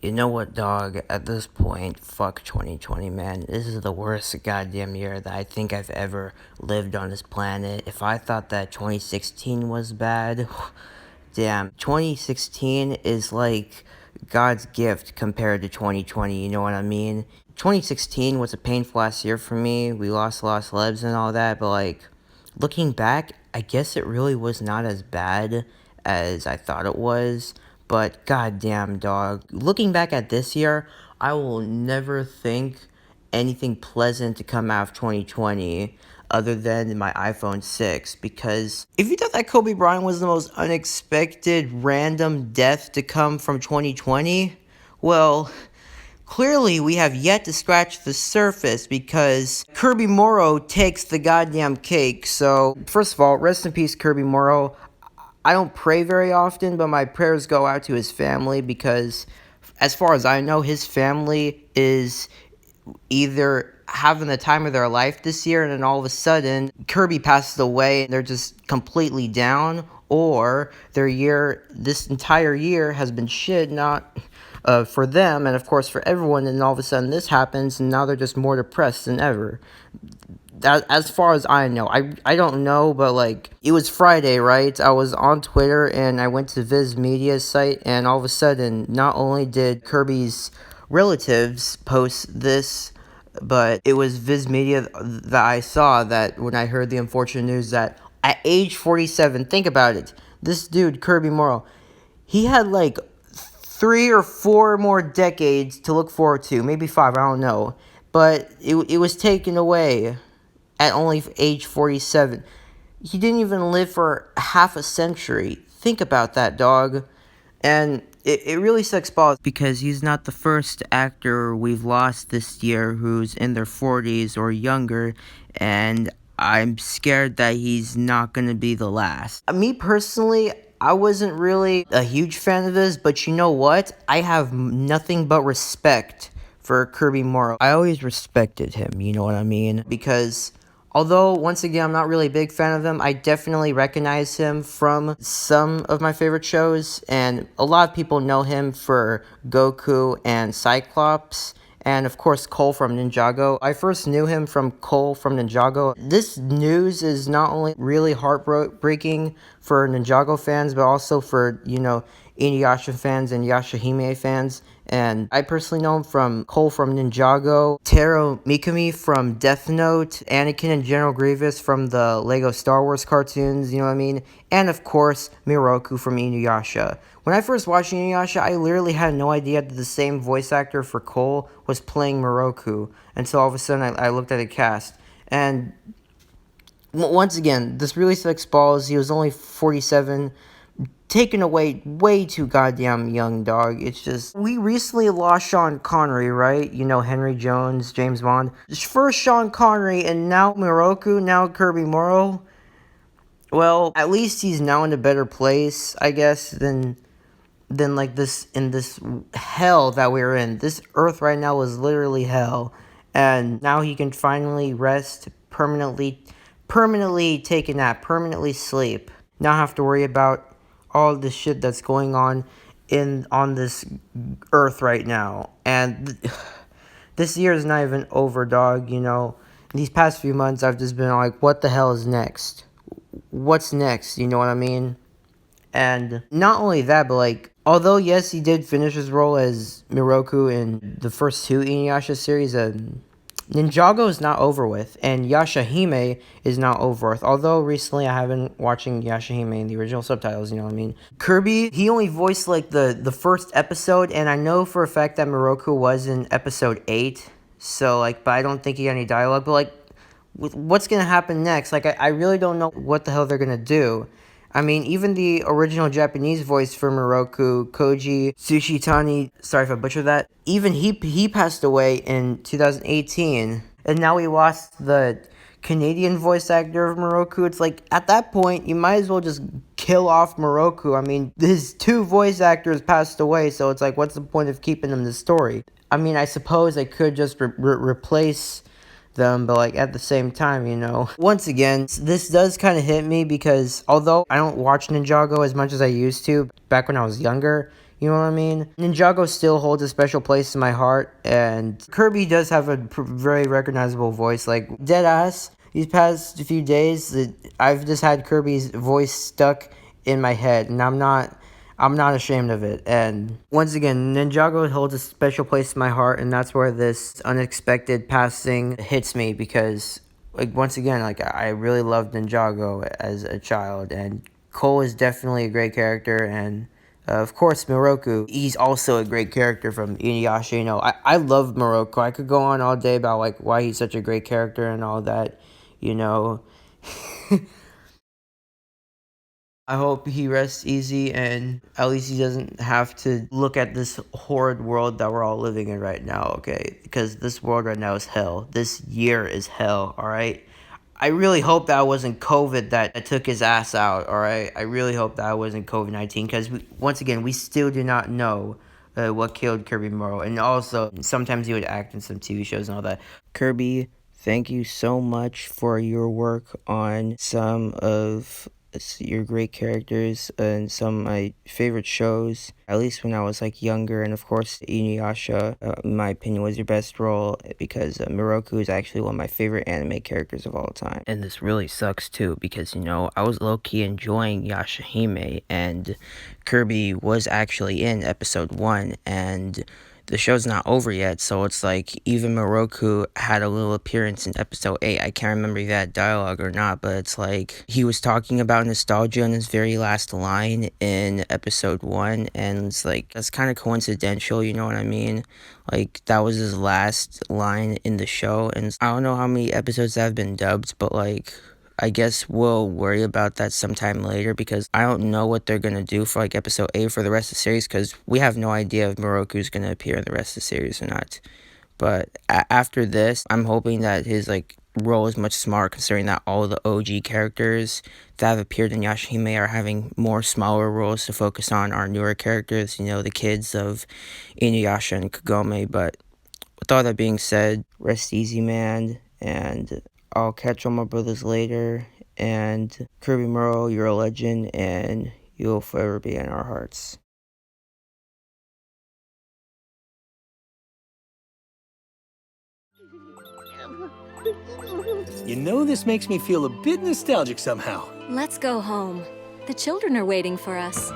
You know what, dog? At this point, fuck 2020, man. This is the worst goddamn year that I think I've ever lived on this planet. If I thought that 2016 was bad, damn. 2016 is like God's gift compared to 2020, you know what I mean? 2016 was a painful ass year for me. We lost a lot of celebs and all that, but like, looking back, I guess it really was not as bad as I thought it was. But goddamn, dog. Looking back at this year, I will never think anything pleasant to come out of 2020 other than my iPhone 6. Because if you thought that Kobe Bryant was the most unexpected random death to come from 2020, well, clearly, we have yet to scratch the surface because Kirby Morrow takes the goddamn cake. So, first of all, rest in peace, Kirby Morrow. I don't pray very often, but my prayers go out to his family because, as far as I know, his family is either having the time of their life this year and then all of a sudden Kirby passes away and they're just completely down, or this entire year has been shit, not for them and of course for everyone, and all of a sudden this happens and now they're just more depressed than ever. As far as I know, I don't know, but like, it was Friday, right? I was on Twitter and I went to Viz Media's site, and all of a sudden, not only did Kirby's relatives post this, but it was Viz Media that I saw that when I heard the unfortunate news that at age 47, think about it, this dude, Kirby Morrow, he had like 3 or 4 more decades to look forward to, maybe 5, I don't know, but it was taken away at only age 47. He didn't even live for half a century. Think about that, dog. And it really sucks balls because he's not the first actor we've lost this year who's in their 40s or younger, and I'm scared that he's not going to be the last. Me personally, I wasn't really a huge fan of his, but you know what? I have nothing but respect for Kirby Morrow. I always respected him, you know what I mean? Because although, once again, I'm not really a big fan of him, I definitely recognize him from some of my favorite shows, and a lot of people know him for Goku and Cyclops, and of course Cole from Ninjago. I first knew him from Cole from Ninjago. This news is not only really heartbreaking for Ninjago fans, but also for, Inuyasha fans and Yashahime fans. And I personally know him from Cole from Ninjago, Taro Mikami from Death Note, Anakin and General Grievous from the Lego Star Wars cartoons, you know what I mean? And of course, Miroku from Inuyasha. When I first watched Inuyasha, I literally had no idea that the same voice actor for Cole was playing Miroku until all of a sudden I looked at the cast. And once again, this really sucks balls. He was only 47. Taken away way too goddamn young, dog. It's just, we recently lost Sean Connery, right? You know, Henry Jones, James Bond. First Sean Connery, and now Miroku, now Kirby Morrow. Well, at least he's now in a better place, I guess, than like this, in this hell that we're in. This earth right now is literally hell. And now he can finally rest, permanently take a nap, permanently sleep. Not have to worry about all the shit that's going on on this earth right now. And this year is not even over, dog, These past few months, I've just been like, what the hell is next? What's next, you know what I mean? And not only that, but like, although yes, he did finish his role as Miroku in the first 2 Inuyasha series, Ninjago is not over with, and Yashahime is not over with. Although recently I have been watching Yashahime in the original subtitles, you know what I mean? Kirby, he only voiced like the first episode, and I know for a fact that Miroku was in episode 8. So like, but I don't think he had any dialogue. But like, what's gonna happen next? Like, I really don't know what the hell they're gonna do. I mean, even the original Japanese voice for Miroku, Koji Tsushitani, sorry if I butchered that, even he passed away in 2018, and now we lost the Canadian voice actor of Miroku. It's like, at that point, you might as well just kill off Miroku. I mean, his 2 voice actors passed away, so it's like, what's the point of keeping them in the story? I mean, I suppose I could just replace them, but like, at the same time, once again, this does kind of hit me because although I don't watch Ninjago as much as I used to back when I was younger, You know what I mean? Ninjago still holds a special place in my heart, and Kirby does have a very recognizable voice. Like, deadass, these past few days, I've just had Kirby's voice stuck in my head, and I'm not ashamed of it. And once again, Ninjago holds a special place in my heart, and that's where this unexpected passing hits me because, like, once again, like, I really loved Ninjago as a child, and Cole is definitely a great character, and of course, Miroku, he's also a great character from Inuyasha. You know, I love Miroku. I could go on all day about, like, why he's such a great character and all that, you know. I hope he rests easy and at least he doesn't have to look at this horrid world that we're all living in right now, okay? Because this world right now is hell. This year is hell, alright? I really hope that wasn't COVID that took his ass out, alright? I really hope that wasn't COVID-19 because, once again, we still do not know what killed Kirby Morrow. And also, sometimes he would act in some TV shows and all that. Kirby, thank you so much for your work on some of your great characters and some of my favorite shows, at least when I was like younger. And of course, Inuyasha, in my opinion, was your best role because Miroku is actually one of my favorite anime characters of all time. And this really sucks too because, you know, I was low-key enjoying Yashahime, and Kirby was actually in episode 1, and the show's not over yet, so it's like even Miroku had a little appearance in episode 8. I can't remember if he had dialogue or not, but it's like he was talking about nostalgia in his very last line in episode 1, and it's like that's kind of coincidental, you know what I mean? Like that was his last line in the show, and I don't know how many episodes that have been dubbed, but like I guess we'll worry about that sometime later because I don't know what they're going to do for like episode 8 for the rest of the series because we have no idea if Miroku's going to appear in the rest of the series or not. But after this, I'm hoping that his like role is much smaller considering that all the OG characters that have appeared in Yashahime are having more smaller roles to focus on our newer characters, you know, the kids of Inuyasha and Kagome. But with all that being said, rest easy, man, and I'll catch all my brothers later. And Kirby Morrow, you're a legend, and you'll forever be in our hearts. You know, this makes me feel a bit nostalgic somehow. Let's go home. The children are waiting for us.